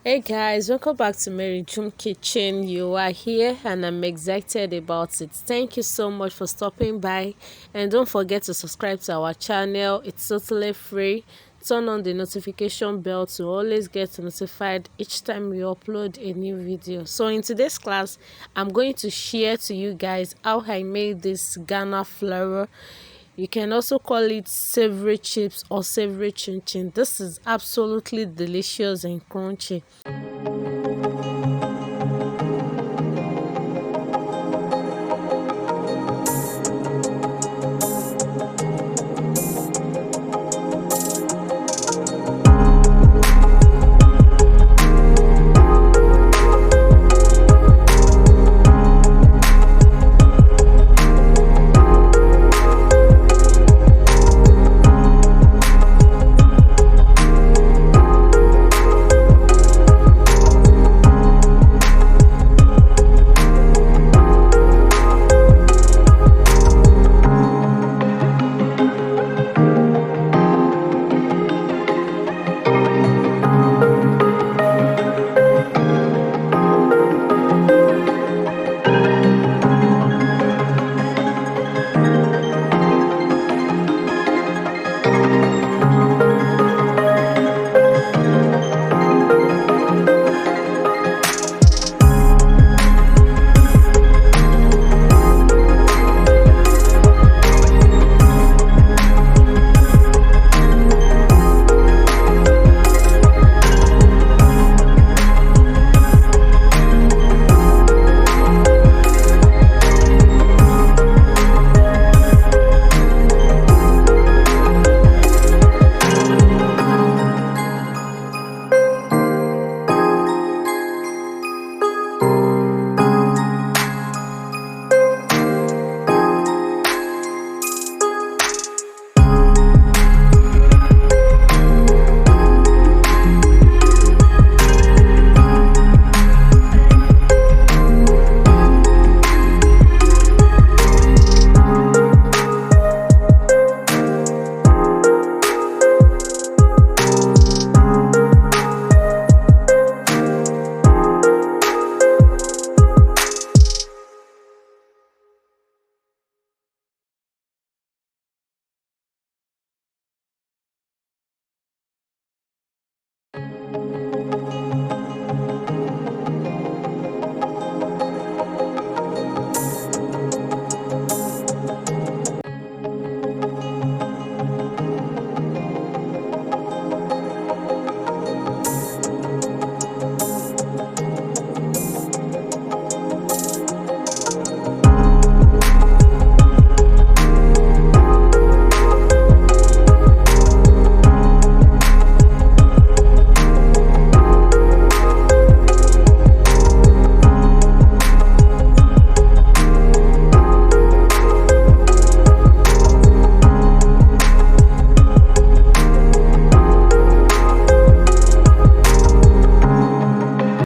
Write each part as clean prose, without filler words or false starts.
Hey guys, welcome back to mariejumkitchen. You are here and I'm excited about it. Thank you so much for stopping by, and don't forget to subscribe to our channel. It's totally free. Turn on the notification bell to always get notified each time we upload a new video. So in today's class, I'm going to share to you guys how I made this Ghana flour. You can also call it savory chips or savory chin chin. This is absolutely delicious and crunchy.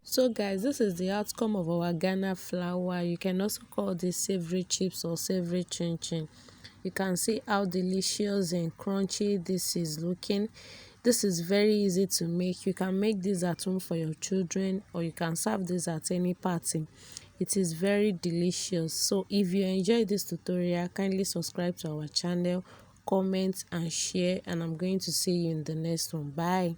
So guys, this is the outcome of our Ghana flour. You can also call this savory chips or savory chin chin. You can see how delicious and crunchy this is looking. This is very easy to make. You can make this at home for your children, or you can serve this at any party. It is very delicious. So if you enjoyed this tutorial, kindly subscribe to our channel, comment and share, and I'm going to see you in the next one. Bye.